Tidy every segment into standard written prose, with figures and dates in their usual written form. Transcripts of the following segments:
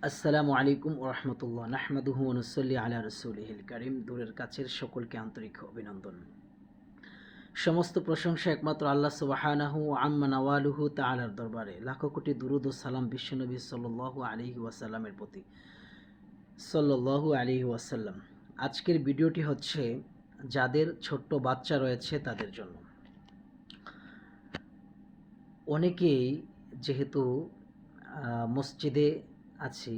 আসসালামু আলাইকুম ওয়া রাহমাতুল্লাহ নাহমাদুহু ওয়া নুসাল্লি আলা রাসূলিহিল কারীম। দূরের কাছের সকলকে আন্তরিক অভিনন্দন। সমস্ত প্রশংসা একমাত্র আল্লাহ সুবহানাহু ওয়া আম্মা নাওয়ালুহু তাআলার দরবারে। লাখো কোটি দুরূদ ও সালাম বিশ্বনবী সাল্লাল্লাহু আলাইহি ওয়াসাল্লামের প্রতি। সাল্লাল্লাহু আলাইহি ওয়াসাল্লাম। আজকের ভিডিওটি হচ্ছে যাদের ছোট্ট বাচ্চা রয়েছে তাদের জন্য। অনেকেই যেহেতু মসজিদে আছি,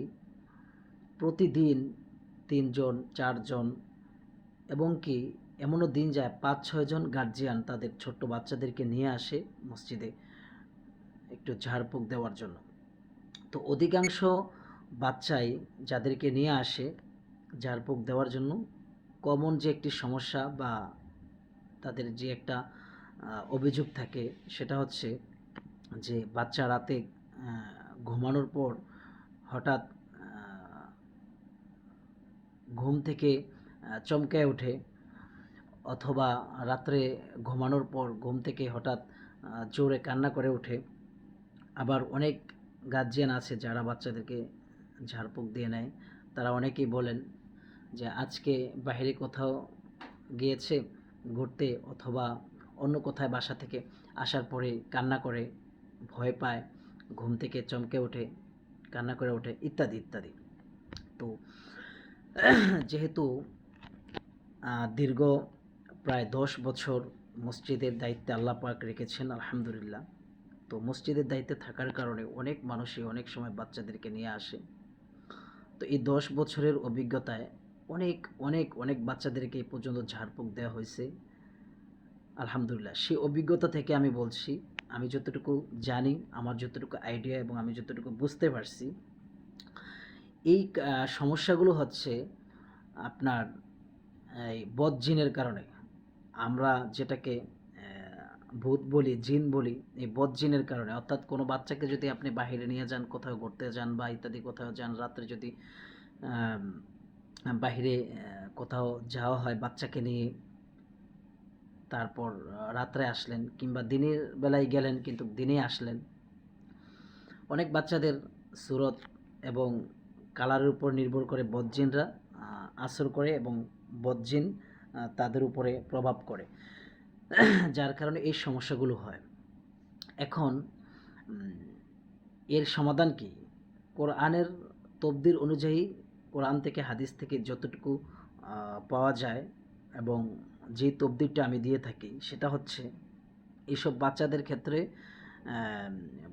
প্রতিদিন ৩ জন ৪ জন এবং কি এমনও দিন যায় ৫-৬ জন গার্জিয়ান তাদের ছোট্ট বাচ্চাদেরকে নিয়ে আসে মসজিদে একটু ঝাড়ফুঁক দেওয়ার জন্য। তো অধিকাংশ বাচ্চাই যাদেরকে নিয়ে আসে ঝাড়ফুঁক দেওয়ার জন্য, কমন যে একটি সমস্যা বা তাদের যে একটা অভিযোগ থাকে সেটা হচ্ছে যে বাচ্চা রাতে ঘুমানোর পর হঠাৎ ঘুম থেকে চমকে ওঠে, অথবা রাত্রে ঘুমানোর পর ঘুম থেকে হঠাৎ জোরে কান্না করে ওঠে। আবার অনেক গার্জিয়ান আছে যারা বাচ্চাদেরকে ঝাড়ফুঁক দিয়ে নেয়। তারা অনেকেই বলেন যে আজকে বাইরে কোথাও গিয়েছে ঘুরতে, অথবা অন্য কোথায় বাসা থেকে আসার পরে কান্না করে, ভয় পায়, ঘুম থেকে চমকে ওঠে, কান্না করে ওঠে, ইত্যাদি ইত্যাদি। তো যেহেতু দীর্ঘ প্রায় ১০ বছর মসজিদের দায়িত্বে আল্লাহ পাক রেখেছেন, আলহামদুলিল্লাহ। তো মসজিদের দায়িত্বে থাকার কারণে অনেক মানুষই অনেক সময় বাচ্চাদেরকে নিয়ে আসে। তো এই ১০ বছরের অভিজ্ঞতায় অনেক অনেক অনেক বাচ্চাদেরকে এই পর্যন্ত ঝাড়ফুঁক দেওয়া হয়েছে, আলহামদুলিল্লাহ। সেই অভিজ্ঞতা থেকে আমি বলছি, আমি যতটুকু জানি, আমার যতটুকু আইডিয়া এবং আমি যতটুকু বুঝতে পারছি, এই সমস্যাগুলো হচ্ছে আপনার এই বদজিনের কারণে। আমরা যেটাকে ভূত বলি, জিন বলি, এই বদজিনের কারণে। অর্থাৎ কোনো বাচ্চাকে যদি আপনি বাহিরে নিয়ে যান, কোথাও ঘুরতে যান বা ইত্যাদি কোথাও যান, রাত্রে যদি বাহিরে কোথাও যাওয়া হয় বাচ্চাকে নিয়ে, তারপর রাত্রে আসলেন কিংবা দিনের বেলায় গেলেন কিন্তু দিনে আসলেন, অনেক বাচ্চাদের সুরত এবং কালারের উপর নির্ভর করে বদজিনরা আসর করে এবং বদজিন তাদের উপরে প্রভাব করে, যার কারণে এই সমস্যাগুলো হয়। এখন এর সমাধান কি? কোরআনের তফসির অনুযায়ী, কোরআন থেকে হাদিস থেকে যতটুকু পাওয়া যায় এবং যে তফসিরটা আমি দিয়ে থাকি সেটা হচ্ছে, এইসব বাচ্চাদের ক্ষেত্রে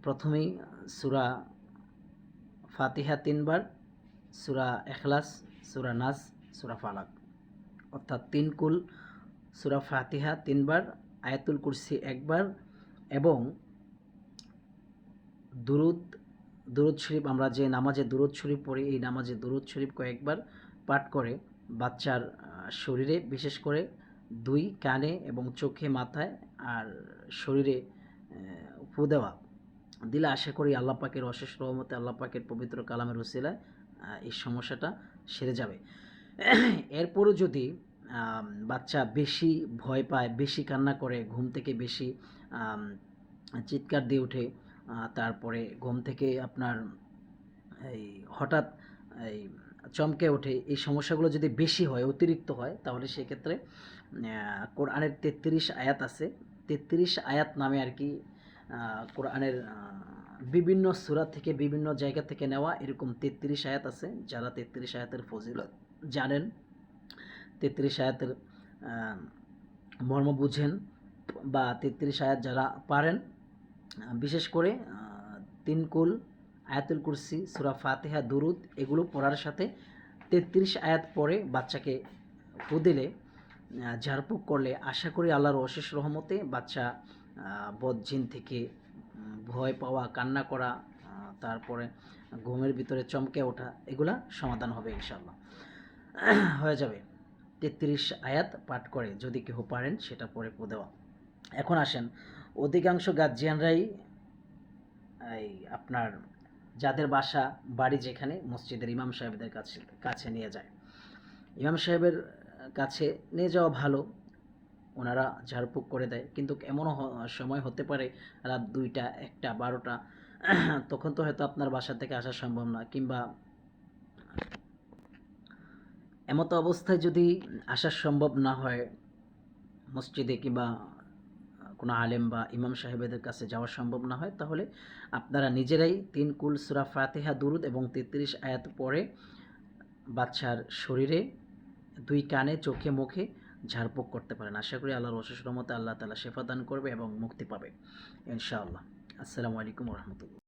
প্রথমেই সূরা ফাতিহা ৩ বার, সূরা ইখলাস, সূরা নাস, সূরা ফালাক, অর্থাৎ ৩ কুল, সূরা ফাতিহা ৩ বার, আয়াতুল কুরসি ১ বার এবং দুরূদ শরীফ, আমরা যে নামাজে দুরূদ শরীফ পড়ি, এই নামাজে দুরূদ শরীফ কয়েকবার পাঠ করে বাচ্চার শরীরে, বিশেষ করে ২ কানে এবং চোখে, মাথায় আর শরীরে ফু দেওয়া দিলে আশা করি আল্লাহ পাকের অশেষ রহমতে, আল্লাহ পাকের পবিত্র কালামের উসিলায় এই সমস্যাটা সেরে যাবে। এরপরও যদি বাচ্চা বেশি ভয় পায়, বেশি কান্না করে, ঘুম থেকে বেশি চিৎকার দিয়ে ওঠে, তারপরে ঘুম থেকে আপনার এই হঠাৎ এই চমকে ওঠে, এই সমস্যাগুলো যদি বেশি হয়, অতিরিক্ত হয়, তাহলে সেক্ষেত্রে কোরআনের ৩৩ আয়াত আছে, ৩৩ আয়াত নামে আর কি, কোরআনের বিভিন্ন সূরা থেকে, বিভিন্ন জায়গা থেকে নেওয়া এরকম ৩৩ আয়াত আছে। যারা ৩৩ আয়াতের ফজিলত জানেন, ৩৩ আয়াতের মর্ম বুঝেন, বা ৩৩ আয়াত যারা পারেন, বিশেষ করে ৩ কুল, আয়াতুল কুরসি, সূরা ফাতিহা, দুরূদ, এগুলো পড়ার সাথে ৩৩ আয়াত পড়ে বাচ্চাকে ফু দিলে, ঝাড়ফুঁক করলে আশা করি আল্লাহর অশেষ রহমতে বাচ্চা বদজিন থেকে ভয় পাওয়া, কান্না করা, তারপরে ঘুমের ভিতরে চমকে ওঠা, এগুলা সমাধান হবে ইনশাআল্লাহ, হয়ে যাবে। ৩৩ আয়াত পাঠ করে যদি কেউ পারেন সেটা পড়ে ফু দেওয়া। এখন আসেন, অধিকাংশ গার্জিয়ানরাই এই আপনার যাদের বাসা বাড়ি যেখানে, মসজিদের ইমাম সাহেবদের কাছে নিয়ে যায়। ইমাম সাহেবের কাছে নিয়ে যাওয়া ভালো, ওনারা ঝাড়ফুঁক করে দেয়। কিন্তু এমনও সময় হতে পারে রাত ২টা, ১টা, ১২টা, তখন তো হয়তো আপনার বাসা থেকে আসা সম্ভব না, কিংবা এমতো অবস্থায় যদি আসা সম্ভব না হয় মসজিদে কিংবা কোনো আলেম বা ইমাম সাহেবেদের কাছে যাওয়া সম্ভব না হয়, তাহলে আপনারা নিজেরাই ৩ কুল সূরা ফাতিহা দুরূদ এবং ৩৩ আয়াত পড়ে বাচ্চার শরীরে, ২ কানে, চোখে, মুখে ঝাড়ফুঁক করতে পারেন। আশা করি আল্লাহর অশেষ রহমতে আল্লাহ তাআলা শেফা দান করবে এবং মুক্তি পাবে ইনশাআল্লাহ। আসসালামু আলাইকুম ওয়া রাহমাতুল্লাহ।